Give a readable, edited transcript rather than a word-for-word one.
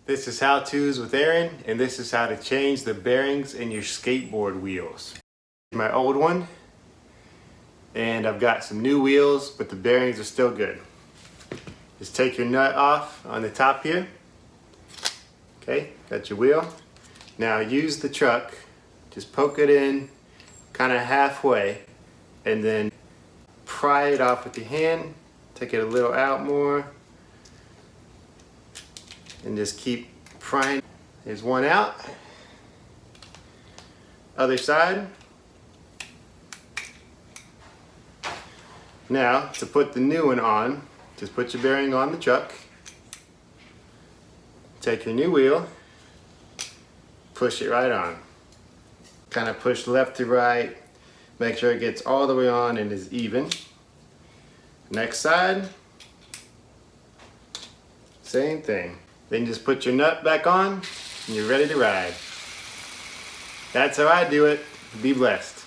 This is How-tos with Aaron, and this is how to change the bearings in your skateboard wheels. My old one, and I've got some new wheels, but the bearings are still good. Just take your nut off on the top here. Okay, got your wheel. Now use the truck, just poke it in kind of halfway, and then pry it off with your hand. Take it a little out more. And just keep prying. There's one out. Other side. Now, to put the new one on, just put your bearing on the truck. Take your new wheel. Push it right on. Kind of push left to right. Make sure it gets all the way on and is even. Next side. Same thing. Then just put your nut back on and you're ready to ride. That's how I do it. Be blessed.